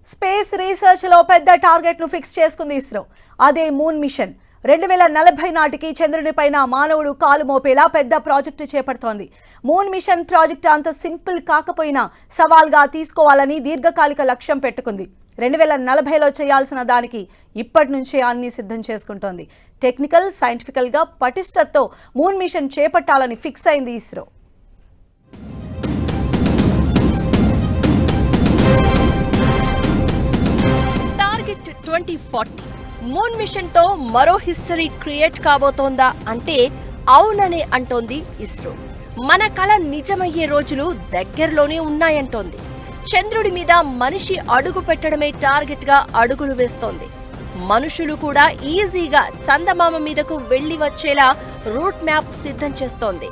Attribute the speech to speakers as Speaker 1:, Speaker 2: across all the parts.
Speaker 1: Space research లో పెద్ద target ను ఫిక్స్ చేసుకుంది ఇస్రో. అదే మూన్ మిషన్. 2040 నాటికి చంద్రునిపైన మానవుడు కాలు మోపేలా పెద్ద ప్రాజెక్టు చేపడుతోంది. మూన్ మిషన్ ప్రాజెక్టు అంత సింపుల్ కాకపోయినా సవాల్గా తీసుకోవాలని దీర్ఘకాలిక లక్ష్యం పెట్టుకుంది. 2040లో చేయాల్సిన దానికి ఇప్పటి నుంచే అన్ని సిద్ధం చేసుకుంటోంది. టెక్నికల్, సైంటిఫికల్ గా పటిష్టతతో మూన్ మిషన్ చేపట్టాలని ఫిక్స్ అయింది ఇస్రో.
Speaker 2: టార్గెట్ 2040 మూన్ మిషన్ తో మరో హిస్టరీ క్రియేట్ కాబోతోందా అంటే అవుననే అంటోంది ఇస్రో. మన కల నిజమయ్యే రోజులు దగ్గరలోనే ఉన్నాయంటోంది. చంద్రుడి మీద మనిషి అడుగు పెట్టడమే టార్గెట్ గా అడుగులు వేస్తోంది. మనుషులు కూడా ఈజీగా చందమామ మీదకు వెళ్లి వచ్చేలా రూట్ మ్యాప్ సిద్ధం చేస్తోంది.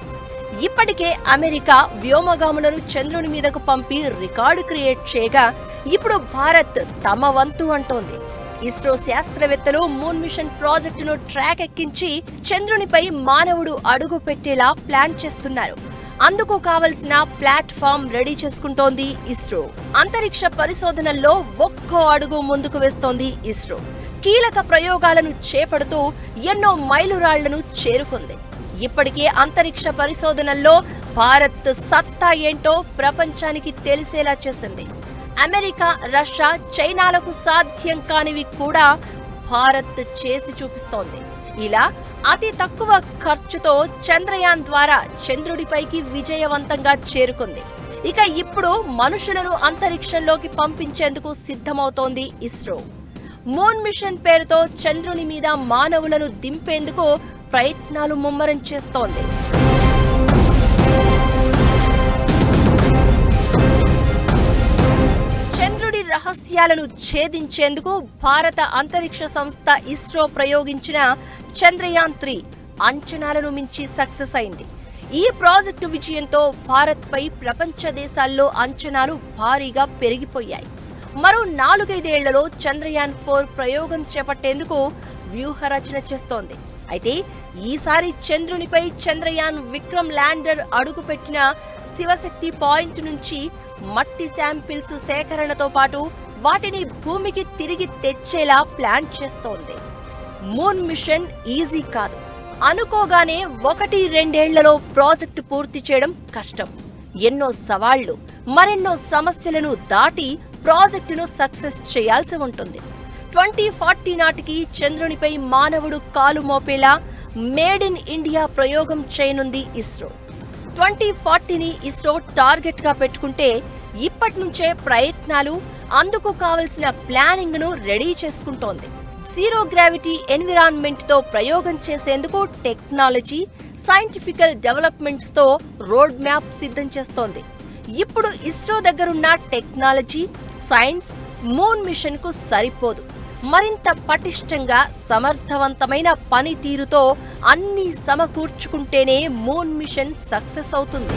Speaker 2: ఇప్పటికే అమెరికా వ్యోమగాములను చంద్రుని మీదకు పంపి రికార్డు క్రియేట్ చేయగా ఇప్పుడు భారత్ తమ వంతు అంటోంది. ఇస్రో శాస్త్రవేత్తలు మూన్ మిషన్ ప్రాజెక్టును ట్రాక్ ఎక్కించి చంద్రునిపై మానవుడు అడుగు పెట్టేలా ప్లాన్ చేస్తున్నారు. అందుకు కావలసిన ప్లాట్ఫామ్ రెడీ చేసుకుంటోంది ఇస్రో. అంతరిక్ష పరిశోధనల్లో ఒక్కో అడుగు ముందుకు వేస్తోంది ఇస్రో. కీలక ప్రయోగాలను చేపడుతూ ఎన్నో మైలురాళ్లను చేరుకుంది. ఇప్పటికే అంతరిక్ష పరిశోధనల్లో భారత్ సత్తా ఏంటో ప్రపంచానికి తెలిసేలా చేసింది. అమెరికా, రష్యా, చైనాలకు సాధ్యం కానివి కూడా భారత్ చేసి చూపిస్తోంది. ఇలా అతి తక్కువ ఖర్చుతో చంద్రయాన్ ద్వారా చంద్రుడిపైకి విజయవంతంగా చేరుకుంది. ఇక ఇప్పుడు మనుషులను అంతరిక్షంలోకి పంపించేందుకు సిద్ధమవుతోంది ఇస్రో. మూన్ మిషన్ పేరుతో చంద్రుని మీద మానవులను దింపేందుకు ప్రయత్నాలు ముమ్మరం చేస్తోంది. చంద్రుడి రహస్యాలను ఛేదించేందుకు భారత అంతరిక్ష సంస్థ ఇస్రో ప్రయోగించిన చంద్రయాన్-3 అంచనాలను మించి సక్సెస్ అయింది. ఈ ప్రాజెక్టు విజయంతో భారత్ పై ప్రపంచ దేశాల్లో అంచనాలు భారీగా పెరిగిపోయాయి. మరో 4-5 ఏళ్లలో చంద్రయాన్-4 ప్రయోగం చేపట్టేందుకు వ్యూహ రచన చేస్తోంది. అయితే ఈసారి చంద్రునిపై చంద్రయాన్ విక్రమ్ ల్యాండర్ అడుగుపెట్టిన శివశక్తి పాయింట్ నుంచి మట్టి శాంపిల్స్ సేకరణతో పాటు వాటిని భూమికి తిరిగి తెచ్చేలా ప్లాన్ చేస్తోంది. మూన్ మిషన్ ఈజీ కాదు. అనుకోగానే 1-2 ఏళ్లలో ప్రాజెక్టు పూర్తి చేయడం కష్టం. ఎన్నో సవాళ్లు, మరెన్నో సమస్యలను దాటి ప్రాజెక్టును సక్సెస్ చేయాల్సి ఉంటుంది. 2040 నాటికి చంద్రునిపై మానవుడు కాలు మోపేలా మేడ్ ఇన్ ఇండియా ప్రయోగం చేయనుంది ఇస్రో. 2040ని ఇస్రో టార్గెట్ గా పెట్టుకుంటే ఇప్పటి నుంచే ప్రయత్నాలు, అందుకు కావలసిన ప్లానింగ్ ను రెడీ చేసుకుంటోంది. జీరో గ్రావిటీ ఎన్విరాన్మెంట్ తో ప్రయోగం చేసేందుకు టెక్నాలజీ, సైంటిఫికల్ డెవలప్మెంట్స్ తో రోడ్ మ్యాప్ సిద్ధం చేస్తోంది. ఇప్పుడు ఇస్రో దగ్గరున్న టెక్నాలజీ, సైన్స్ మూన్ మిషన్ కు సరిపోదు. మరింత పటిష్టంగా, సమర్థవంతమైన పనితీరుతో అన్ని సమకూర్చుకుంటేనే మూన్ మిషన్ సక్సెస్ అవుతుంది.